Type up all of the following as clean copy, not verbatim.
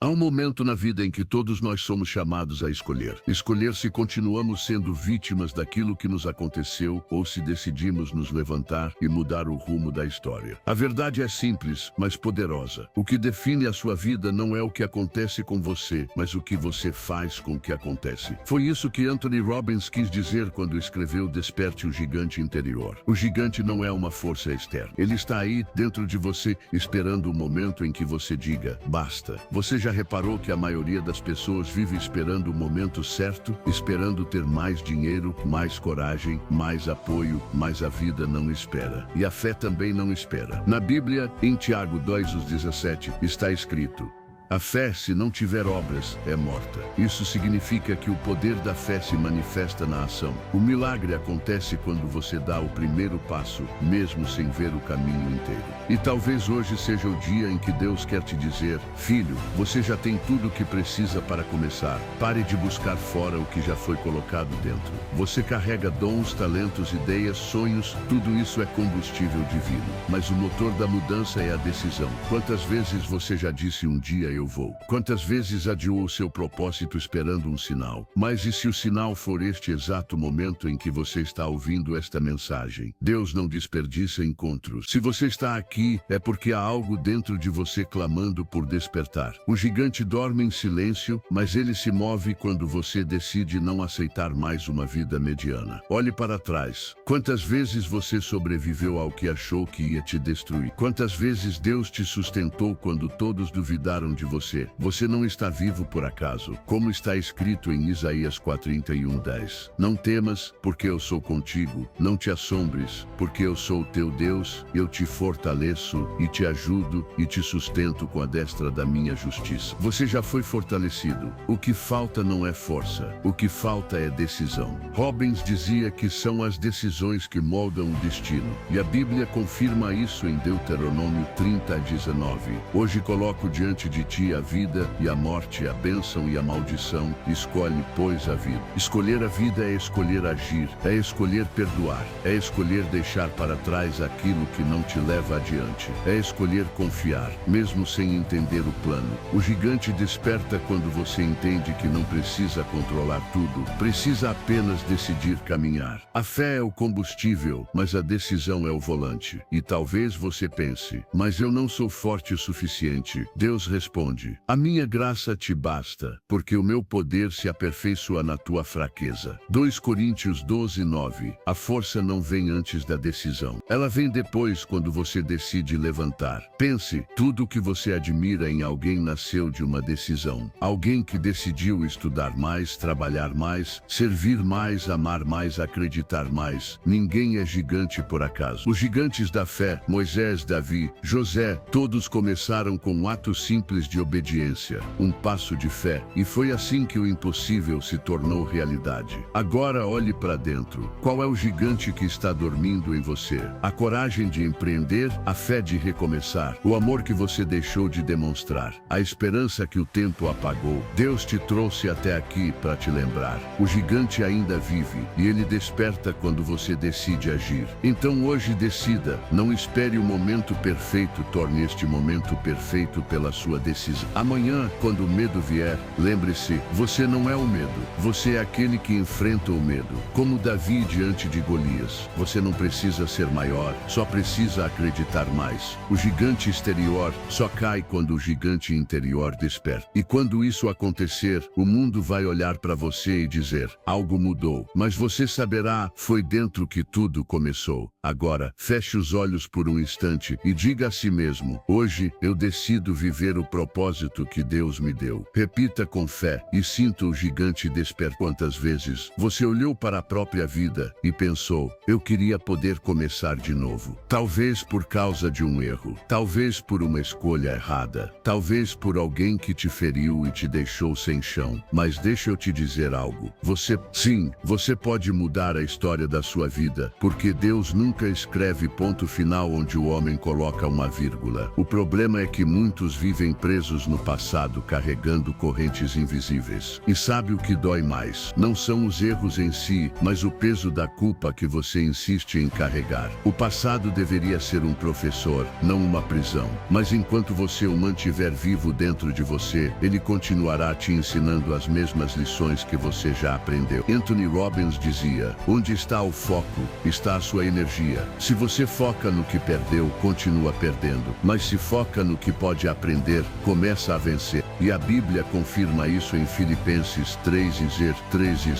Há um momento na vida em que todos nós somos chamados a escolher. Escolher se continuamos sendo vítimas daquilo que nos aconteceu ou se decidimos nos levantar e mudar o rumo da história. A verdade é simples, mas poderosa. O que define a sua vida não é o que acontece com você, mas o que você faz com o que acontece. Foi isso que Anthony Robbins quis dizer quando escreveu Desperte o Gigante Interior. O gigante não é uma força externa. Ele está aí, dentro de você, esperando o momento em que você diga, basta. Você já reparou que a maioria das pessoas vive esperando o momento certo, esperando ter mais dinheiro, mais coragem, mais apoio, mas a vida não espera. E a fé também não espera. Na Bíblia, em Tiago 2:17, está escrito: a fé, se não tiver obras, é morta. Isso significa que o poder da fé se manifesta na ação. O milagre acontece quando você dá o primeiro passo, mesmo sem ver o caminho inteiro. E talvez hoje seja o dia em que Deus quer te dizer, filho, você já tem tudo o que precisa para começar. Pare de buscar fora o que já foi colocado dentro. Você carrega dons, talentos, ideias, sonhos, tudo isso é combustível divino. Mas o motor da mudança é a decisão. Quantas vezes você já disse um dia eu vou? Quantas vezes adiou o seu propósito esperando um sinal? Mas e se o sinal for este exato momento em que você está ouvindo esta mensagem? Deus não desperdiça encontros. Se você está aqui, é porque há algo dentro de você clamando por despertar. O gigante dorme em silêncio, mas ele se move quando você decide não aceitar mais uma vida mediana. Olhe para trás. Quantas vezes você sobreviveu ao que achou que ia te destruir? Quantas vezes Deus te sustentou quando todos duvidaram de você? Você não está vivo por acaso, como está escrito em Isaías 41:10. Não temas, porque eu sou contigo. Não te assombres, porque eu sou o teu Deus. Eu te fortaleço e te ajudo e te sustento com a destra da minha justiça. Você já foi fortalecido. O que falta não é força. O que falta é decisão. Robbins dizia que são as decisões que moldam o destino. E a Bíblia confirma isso em Deuteronômio 30:19. Hoje coloco diante de ti a vida e a morte, a bênção e a maldição. Escolhe, pois, a vida. Escolher a vida é escolher agir, é escolher perdoar, é escolher deixar para trás aquilo que não te leva adiante, é escolher confiar, mesmo sem entender o plano. O gigante desperta quando você entende que não precisa controlar tudo, precisa apenas decidir caminhar. A fé é o combustível, mas a decisão é o volante. E talvez você pense, mas eu não sou forte o suficiente. Deus responde: a minha graça te basta, porque o meu poder se aperfeiçoa na tua fraqueza. 2 Coríntios 12:9. A força não vem antes da decisão. Ela vem depois, quando você decide levantar. Pense, tudo o que você admira em alguém nasceu de uma decisão. Alguém que decidiu estudar mais, trabalhar mais, servir mais, amar mais, acreditar mais. Ninguém é gigante por acaso. Os gigantes da fé, Moisés, Davi, José, todos começaram com um ato simples de obediência, um passo de fé, e foi assim que o impossível se tornou realidade. Agora olhe para dentro. Qual é o gigante que está dormindo em você? A coragem de empreender, a fé de recomeçar, o amor que você deixou de demonstrar, a esperança que o tempo apagou. Deus te trouxe até aqui para te lembrar. O gigante ainda vive, e ele desperta quando você decide agir. Então hoje decida, não espere o momento perfeito, torne este momento perfeito pela sua decisão. Amanhã, quando o medo vier, lembre-se, você não é o medo, você é aquele que enfrenta o medo. Como Davi diante de Golias, você não precisa ser maior, só precisa acreditar mais. O gigante exterior só cai quando o gigante interior desperta. E quando isso acontecer, o mundo vai olhar para você e dizer, algo mudou. Mas você saberá, foi dentro que tudo começou. Agora, feche os olhos por um instante e diga a si mesmo, hoje eu decido viver o propósito que Deus me deu. Repita com fé e sinta o gigante despertar. Quantas vezes você olhou para a própria vida e pensou, eu queria poder começar de novo. Talvez por causa de um erro, talvez por uma escolha errada, talvez por alguém que te feriu e te deixou sem chão. Mas deixa eu te dizer algo. Você pode mudar a história da sua vida, porque Deus nunca escreve ponto final onde o homem coloca uma vírgula. O problema é que muitos vivem presos presos no passado carregando correntes invisíveis. E sabe o que dói mais? Não são os erros em si, mas o peso da culpa que você insiste em carregar. O passado deveria ser um professor, não uma prisão. Mas enquanto você o mantiver vivo dentro de você, ele continuará te ensinando as mesmas lições que você já aprendeu. Anthony Robbins dizia: onde está o foco, está a sua energia. Se você foca no que perdeu, continua perdendo. Mas se foca no que pode aprender, começa a vencer. E a Bíblia confirma isso em Filipenses 13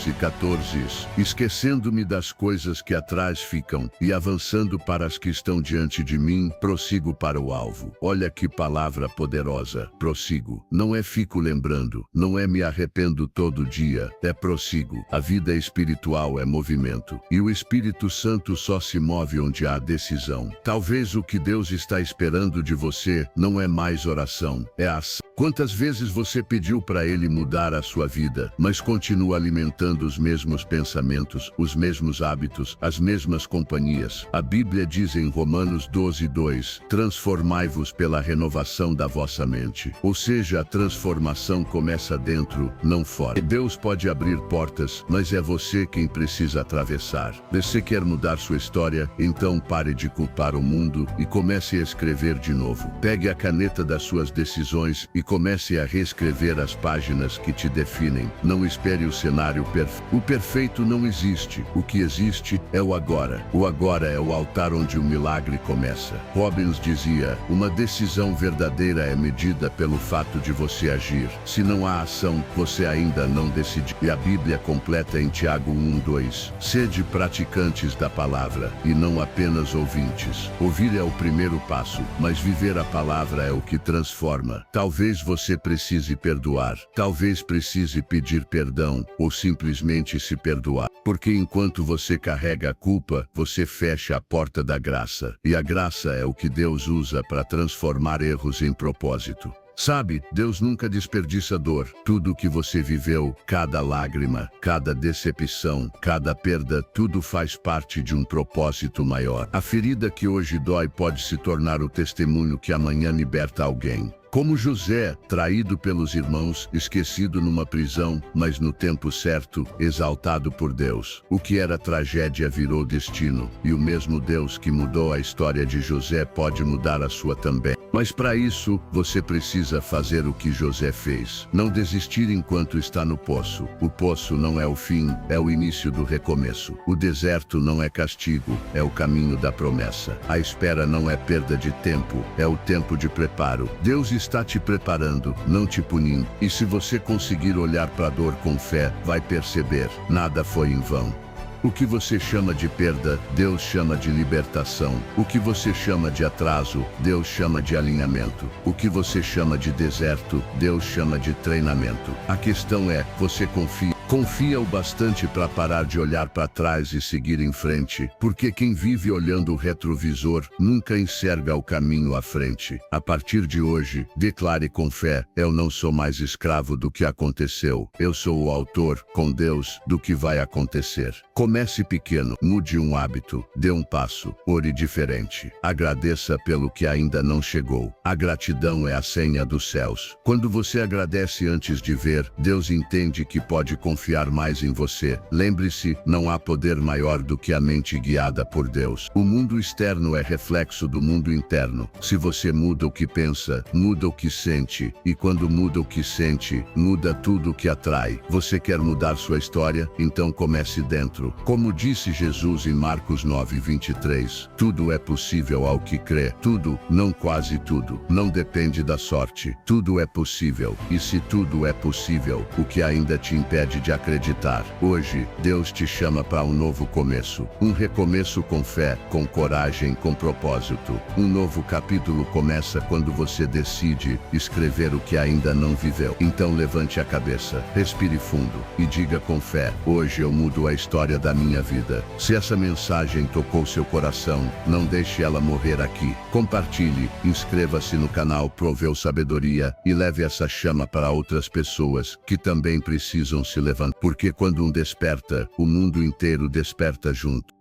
e 14. Esquecendo-me das coisas que atrás ficam e avançando para as que estão diante de mim, prossigo para o alvo. Olha que palavra poderosa. Prossigo. Não é fico lembrando, não é me arrependo todo dia, é prossigo. A vida espiritual é movimento. E o Espírito Santo só se move onde há decisão. Talvez o que Deus está esperando de você não é mais oração, é ação. Quantas vezes você pediu para Ele mudar a sua vida, mas continua alimentando os mesmos pensamentos, os mesmos hábitos, as mesmas companhias? A Bíblia diz em Romanos 12:2, transformai-vos pela renovação da vossa mente. Ou seja, a transformação começa dentro, não fora. Deus pode abrir portas, mas é você quem precisa atravessar. Você quer mudar sua história? Então pare de culpar o mundo e comece a escrever de novo. Pegue a caneta das suas decisões e comece a reescrever as páginas que te definem. Não espere o cenário perfeito. O perfeito não existe. O que existe é o agora. O agora é o altar onde o milagre começa. Robbins dizia: uma decisão verdadeira é medida pelo fato de você agir. Se não há ação, você ainda não decidiu. E a Bíblia completa em Tiago 1:2. Sede praticantes da palavra, e não apenas ouvintes. Ouvir é o primeiro passo, mas viver a palavra é o que transforma. Talvez você precise perdoar, talvez precise pedir perdão, ou simplesmente se perdoar. Porque enquanto você carrega a culpa, você fecha a porta da graça. E a graça é o que Deus usa para transformar erros em propósito. Sabe, Deus nunca desperdiça dor. Tudo o que você viveu, cada lágrima, cada decepção, cada perda, tudo faz parte de um propósito maior. A ferida que hoje dói pode se tornar o testemunho que amanhã liberta alguém. Como José, traído pelos irmãos, esquecido numa prisão, mas no tempo certo, exaltado por Deus. O que era tragédia virou destino, e o mesmo Deus que mudou a história de José pode mudar a sua também. Mas para isso, você precisa fazer o que José fez. Não desistir enquanto está no poço. O poço não é o fim, é o início do recomeço. O deserto não é castigo, é o caminho da promessa. A espera não é perda de tempo, é o tempo de preparo. Deus está te preparando, não te punindo. E se você conseguir olhar para a dor com fé, vai perceber, nada foi em vão. O que você chama de perda, Deus chama de libertação. O que você chama de atraso, Deus chama de alinhamento. O que você chama de deserto, Deus chama de treinamento. A questão é, você confia? Confia o bastante para parar de olhar para trás e seguir em frente, porque quem vive olhando o retrovisor nunca enxerga o caminho à frente. A partir de hoje, declare com fé: eu não sou mais escravo do que aconteceu. Eu sou o autor, com Deus, do que vai acontecer. Comece pequeno, mude um hábito, dê um passo, ore diferente. Agradeça pelo que ainda não chegou. A gratidão é a senha dos céus. Quando você agradece antes de ver, Deus entende que pode confiar mais em você. Lembre-se, não há poder maior do que a mente guiada por Deus. O mundo externo é reflexo do mundo interno. Se você muda o que pensa, muda o que sente. E quando muda o que sente, muda tudo o que atrai. Você quer mudar sua história? Então comece dentro. Como disse Jesus em Marcos 9:23, tudo é possível ao que crê. Tudo, não quase tudo, não depende da sorte. Tudo é possível. E se tudo é possível, o que ainda te impede de acreditar? Hoje, Deus te chama para um novo começo. Um recomeço com fé, com coragem, com propósito. Um novo capítulo começa quando você decide escrever o que ainda não viveu. Então levante a cabeça, respire fundo e diga com fé: hoje eu mudo a história da minha vida. Se essa mensagem tocou seu coração, não deixe ela morrer aqui. Compartilhe, inscreva-se no canal Proveu Sabedoria e leve essa chama para outras pessoas que também precisam se levantar. Porque quando um desperta, o mundo inteiro desperta junto.